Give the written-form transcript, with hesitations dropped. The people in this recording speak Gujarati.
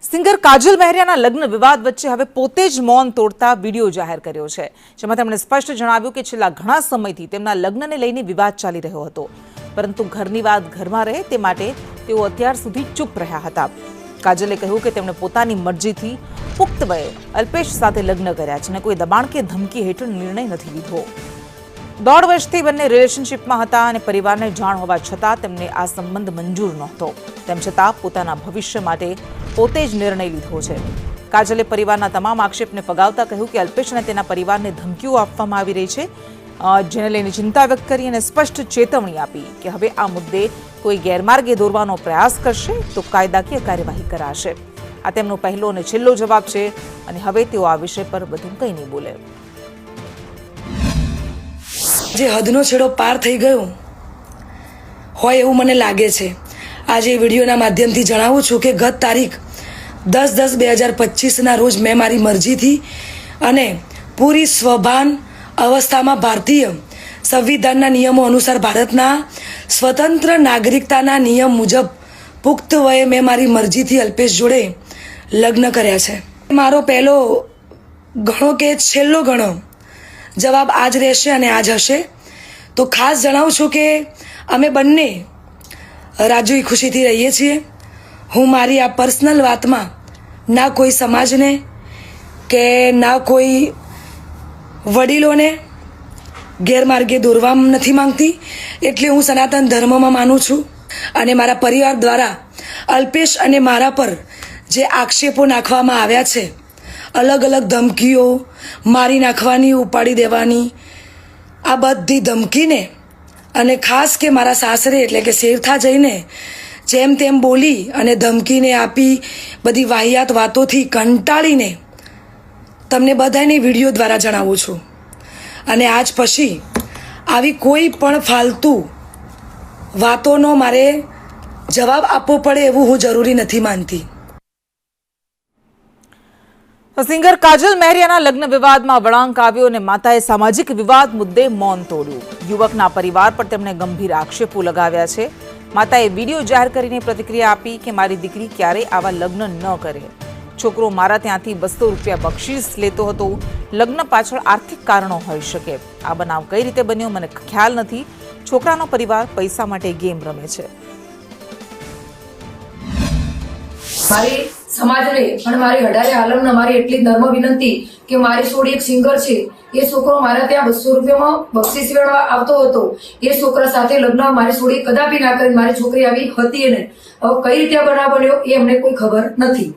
સિંગર કાજલ મહેરિયાના લગ્ન વિવાદ વચ્ચે હવે પોતે જ મૌન તોડતા વિડીયો જાહેર કર્યો છે, જેમાં તેમણે સ્પષ્ટ જણાવ્યું કે છેલ્લા ઘણા સમયથી તેમના લગ્નને લઈને વિવાદ ચાલી રહ્યો હતો, પરંતુ ઘરની વાત ઘરમાં રહે તે માટે તેઓ અત્યાર સુધી ચૂપ રહ્યા હતા. કાજલે કહ્યું કે તેમણે પોતાની મરજીથી પુખ્ત વયે અલ્પેશ સાથે લગ્ન કર્યા છે અને કોઈ દબાણ કે ધમકી હેઠળ નિર્ણય નથી લીધો. 1.5 વર્ષથી બંને રિલેશનશિપમાં હતા અને પરિવારને જાણ હોવા છતાં તેમને આ સંબંધ મંજૂર નહોતો. તેમ છતાં પોતાના ભવિષ્ય માટે પોતે જ નિર્ણય લીધો છે. કાજલે પરિવારના તમામ આક્ષેપને ફગાવતા કહ્યું કે અલ્પેશ અને તેના પરિવારને ધમકીઓ આપવામાં આવી રહી છે, જેને લઈને ચિંતા વ્યક્ત કરી અને સ્પષ્ટ ચેતવણી આપી કે હવે આ મુદ્દે કોઈ ગેરમાર્ગે દોરવાનો પ્રયાસ કરશે તો કાયદાકીય કાર્યવાહી કરાશે. આ તેમનો પહેલો અને છેલ્લો જવાબ છે અને હવે તેઓ આ વિષય પર વધુ કંઈ નહીં બોલે. જે હદનો છેડો પાર થઈ ગયો હોય એવું મને લાગે છે. આજે વિડીયોના માધ્યમથી જણાવું છું કે ગત તારીખ 10/10/2025ના રોજ મેં મારી મરજીથી અને પૂરી સ્વભાન અવસ્થામાં ભારતીય સંવિધાનના નિયમો અનુસાર ભારતના સ્વતંત્ર નાગરિકતાના નિયમ મુજબ પુખ્ત વયે મેં મારી મરજીથી અલ્પેશ જોડે લગ્ન કર્યા છે. મારો પહેલો ઘણો કે છેલ્લો ઘણો જવાબ આજ રહેશે અને આજ હશે. તો ખાસ જણાવું છું કે અમે બંને રાજી ખુશીથી રહીએ છીએ. હું મારી આ પર્સનલ વાતમાં ના કોઈ સમાજને કે ના કોઈ વડીલોને ગેરમાર્ગે દોરવા નથી માંગતી. એટલે હું સનાતન ધર્મમાં માનું છું અને મારા પરિવાર દ્વારા અલ્પેશ અને મારા પર જે આક્ષેપો નાખવામાં આવ્યા છે, અલગ અલગ ધમકીઓ, મારી નાખવાની, ઉપાડી દેવાની, આ બધી ધમકીને અને ખાસ કે મારા સાસરે એટલે કે શેરથા જઈને જેમ તેમ બોલી અને ધમકીને આપી બધી વાહિયાત વાતોથી કંટાળીને તમને બધાને વિડીયો દ્વારા જણાવું છું. અને આજ પછી આવી કોઈ પણ ફાલતુ વાતોનો મારે જવાબ આપવો પડે એવું હું જરૂરી નથી માનતી. સિંગર કાજલ મહેરિયાના લગ્ન વિવાદમાં વળાંક આવ્યો અને માતાએ સામાજિક વિવાદ મુદ્દે મૌન તોડ્યું. યુવકના પરિવાર પર તેમણે ગંભીર આક્ષેપો લગાવ્યા છે. માતાએ વિડીયો જાહેર કરીને પ્રતિક્રિયા આપી કે મારી દીકરી ક્યારેય આવા લગ્ન ન કરે. છોકરો મારા ત્યાંથી 200 રૂપિયા બક્ષિસ લેતો હતો. લગ્ન પાછળ આર્થિક કારણો હોઈ શકે. આ બનાવ કઈ રીતે બન્યો મને ખ્યાલ નથી. છોકરાનો પરિવાર પૈસા માટે ગેમ રમે છે. મારી સમાજને અને મારી હડારે આલમને મારી એટલી નર્મ વિનંતી કે મારી છોડી એક સિંગર છે, એ છોકરો મારા ત્યાં 200 રૂપિયામાં બક્ષિસ વેળવા આવતો હતો. એ છોકરા સાથે લગ્ન મારી છોડી કદાપી ના કરી. મારી છોકરી આવી હતી એને હવે કઈ રીતે બનાવ બન્યો એ અમને કોઈ ખબર નથી.